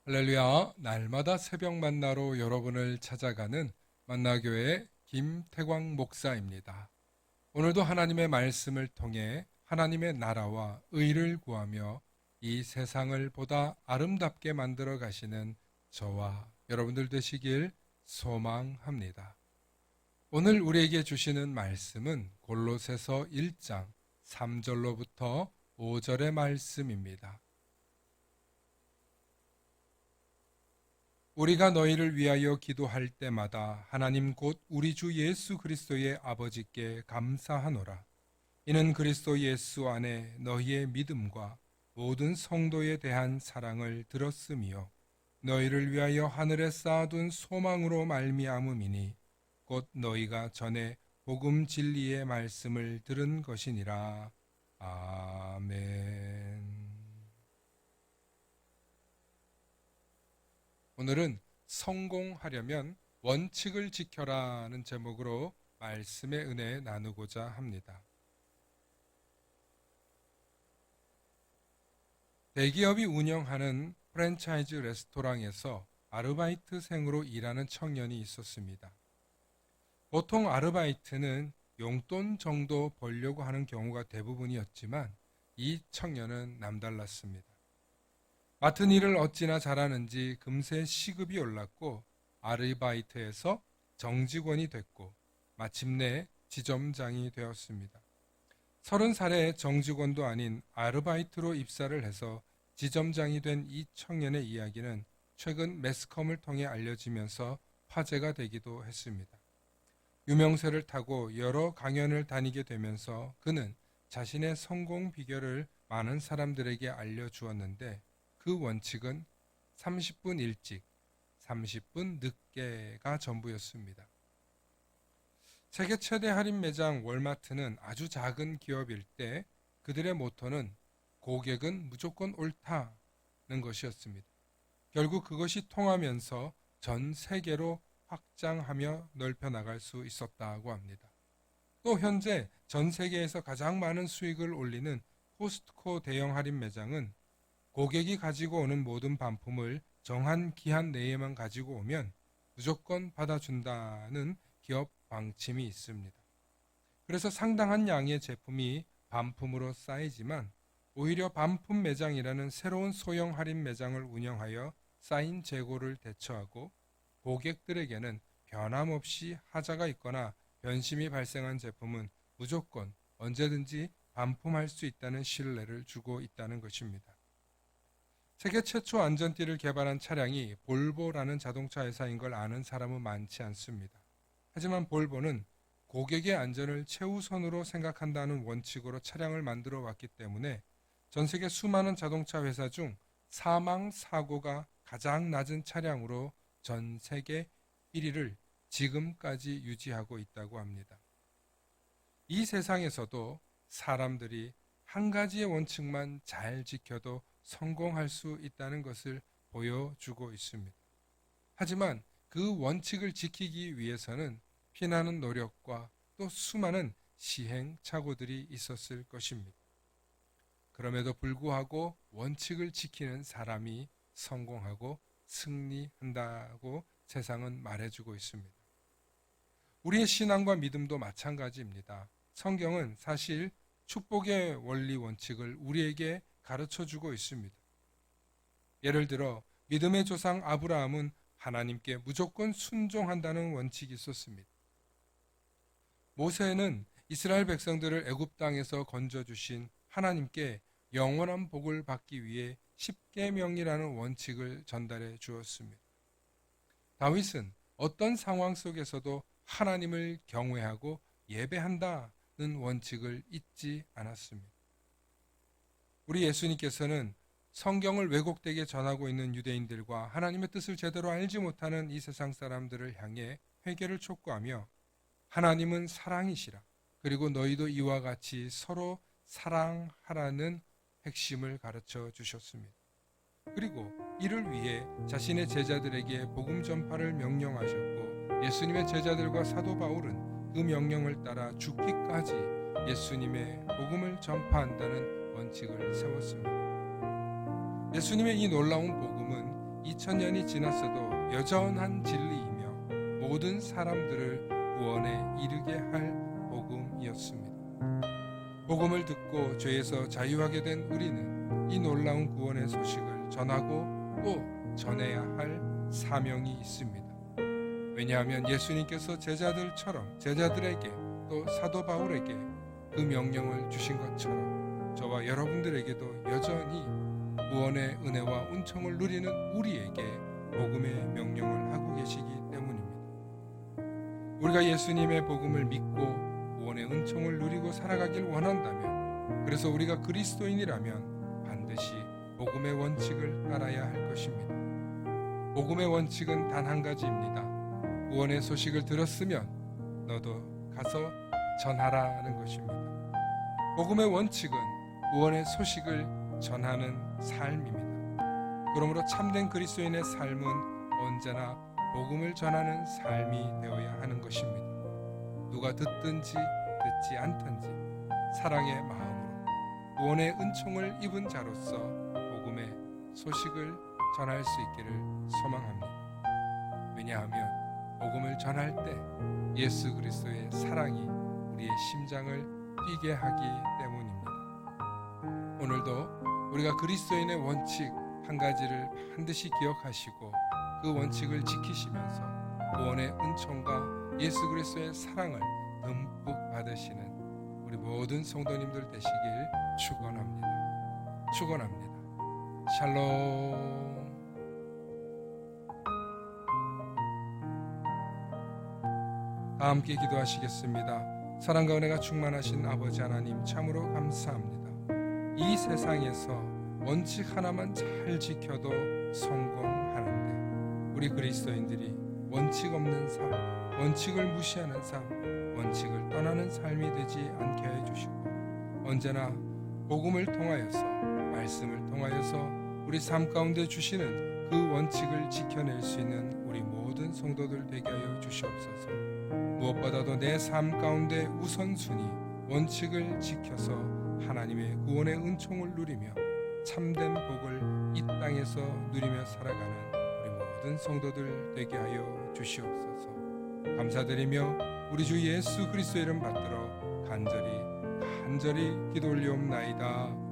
할렐루야, 날마다 새벽 만나로 여러분을 찾아가는 만나교회 김태광 목사입니다. 오늘도 하나님의 말씀을 통해 하나님의 나라와 의를 구하며 이 세상을 보다 아름답게 만들어 가시는 저와 여러분들 되시길 소망합니다. 오늘 우리에게 주시는 말씀은 골로새서 1장 3절로부터 5절의 말씀입니다. 우리가 너희를 위하여 기도할 때마다 하나님 곧 우리 주 예수 그리스도의 아버지께 감사하노라. 이는 그리스도 예수 안에 너희의 믿음과 모든 성도에 대한 사랑을 들었으며 너희를 위하여 하늘에 쌓아둔 소망으로 말미암음이니 곧 너희가 전에 복음 진리의 말씀을 들은 것이니라. 아멘. 오늘은 성공하려면 원칙을 지켜라는 제목으로 말씀의 은혜 나누고자 합니다. 대기업이 운영하는 프랜차이즈 레스토랑에서 아르바이트생으로 일하는 청년이 있었습니다. 보통 아르바이트는 용돈 정도 벌려고 하는 경우가 대부분이었지만 이 청년은 남달랐습니다. 맡은 일을 어찌나 잘하는지 금세 시급이 올랐고 아르바이트에서 정직원이 됐고 마침내 지점장이 되었습니다. 30살의 정직원도 아닌 아르바이트로 입사를 해서 지점장이 된 이 청년의 이야기는 최근 매스컴을 통해 알려지면서 화제가 되기도 했습니다. 유명세를 타고 여러 강연을 다니게 되면서 그는 자신의 성공 비결을 많은 사람들에게 알려주었는데 그 원칙은 30분 일찍, 30분 늦게가 전부였습니다. 세계 최대 할인 매장 월마트는 아주 작은 기업일 때 그들의 모토는 고객은 무조건 옳다는 것이었습니다. 결국 그것이 통하면서 전 세계로 확장하며 넓혀 나갈 수 있었다고 합니다. 또 현재 전 세계에서 가장 많은 수익을 올리는 코스트코 대형 할인 매장은 고객이 가지고 오는 모든 반품을 정한 기한 내에만 가지고 오면 무조건 받아준다는 기업 방침이 있습니다. 그래서 상당한 양의 제품이 반품으로 쌓이지만 오히려 반품 매장이라는 새로운 소형 할인 매장을 운영하여 쌓인 재고를 대처하고 고객들에게는 변함없이 하자가 있거나 변심이 발생한 제품은 무조건 언제든지 반품할 수 있다는 신뢰를 주고 있다는 것입니다. 세계 최초 안전띠를 개발한 차량이 볼보라는 자동차 회사인 걸 아는 사람은 많지 않습니다. 하지만 볼보는 고객의 안전을 최우선으로 생각한다는 원칙으로 차량을 만들어 왔기 때문에 전 세계 수많은 자동차 회사 중 사망 사고가 가장 낮은 차량으로 전 세계 1위를 지금까지 유지하고 있다고 합니다. 이 세상에서도 사람들이 한 가지의 원칙만 잘 지켜도 성공할 수 있다는 것을 보여주고 있습니다. 하지만 그 원칙을 지키기 위해서는 피나는 노력과 또 수많은 시행착오들이 있었을 것입니다. 그럼에도 불구하고 원칙을 지키는 사람이 성공하고 승리한다고 세상은 말해주고 있습니다. 우리의 신앙과 믿음도 마찬가지입니다. 성경은 사실 축복의 원리 원칙을 우리에게 가르쳐주고 있습니다. 예를 들어 믿음의 조상 아브라함은 하나님께 무조건 순종한다는 원칙이 있었습니다. 모세는 이스라엘 백성들을 애굽 땅에서 건져주신 하나님께 영원한 복을 받기 위해 십계명이라는 원칙을 전달해 주었습니다. 다윗은 어떤 상황 속에서도 하나님을 경외하고 예배한다는 원칙을 잊지 않았습니다. 우리 예수님께서는 성경을 왜곡되게 전하고 있는 유대인들과 하나님의 뜻을 제대로 알지 못하는 이 세상 사람들을 향해 회개를 촉구하며 하나님은 사랑이시라. 그리고 너희도 이와 같이 서로 사랑하라는 핵심을 가르쳐 주셨습니다. 그리고 이를 위해 자신의 제자들에게 복음 전파를 명령하셨고 예수님의 제자들과 사도 바울은 그 명령을 따라 죽기까지 예수님의 복음을 전파한다는 원칙을 세웠습니다. 예수님의 이 놀라운 복음은 이 2000년이 지났어도 여전한 진리이며 모든 사람들을 구원에 이르게 할 복음이었습니다. 복음을 듣고 죄에서 자유하게 된 우리는 이 놀라운 구원의 소식을 전하고 또 전해야 할 사명이 있습니다. 왜냐하면 예수님께서 제자들에게 또 사도 바울에게 그 명령을 주신 것처럼 저와 여러분들에게도 여전히 구원의 은혜와 은총을 누리는 우리에게 복음의 명령을 하고 계시기 때문입니다. 우리가 예수님의 복음을 믿고 구원의 은총을 누리고 살아가길 원한다면, 그래서 우리가 그리스도인이라면 반드시 복음의 원칙을 따라야 할 것입니다. 복음의 원칙은 단 한 가지입니다. 구원의 소식을 들었으면 너도 가서 전하라는 것입니다. 복음의 원칙은 구원의 소식을 전하는 삶입니다. 그러므로 참된 그리스도인의 삶은 언제나 복음을 전하는 삶이 되어야 하는 것입니다. 누가 듣든지 듣지 않든지 사랑의 마음으로 구원의 은총을 입은 자로서 복음의 소식을 전할 수 있기를 소망합니다. 왜냐하면 복음을 전할 때 예수 그리스도의 사랑이 우리의 심장을 뛰게 하기 때문입니다. 오늘도 우리가 그리스도인의 원칙 한 가지를 반드시 기억하시고 그 원칙을 지키시면서 구원의 은총과 예수 그리스도의 사랑을 듬뿍 받으시는 우리 모든 성도님들 되시길 축원합니다. 샬롬. 다 함께 기도하시겠습니다. 사랑과 은혜가 충만하신 아버지 하나님, 참으로 감사합니다. 이 세상에서 원칙 하나만 잘 지켜도 성공하는데 우리 그리스도인들이 원칙 없는 삶, 원칙을 무시하는 삶, 원칙을 떠나는 삶이 되지 않게 해주시고 언제나 복음을 통하여서, 말씀을 통하여서 우리 삶 가운데 주시는 그 원칙을 지켜낼 수 있는 우리 모든 성도들 되게 하여 주시옵소서. 무엇보다도 내 삶 가운데 우선순위, 원칙을 지켜서 하나님의 구원의 은총을 누리며 참된 복을 이 땅에서 누리며 살아가는 우리 모든 성도들 되게 하여 주시옵소서. 감사드리며 우리 주 예수 그리스도의 이름 받들어 간절히 기도 올리옵나이다.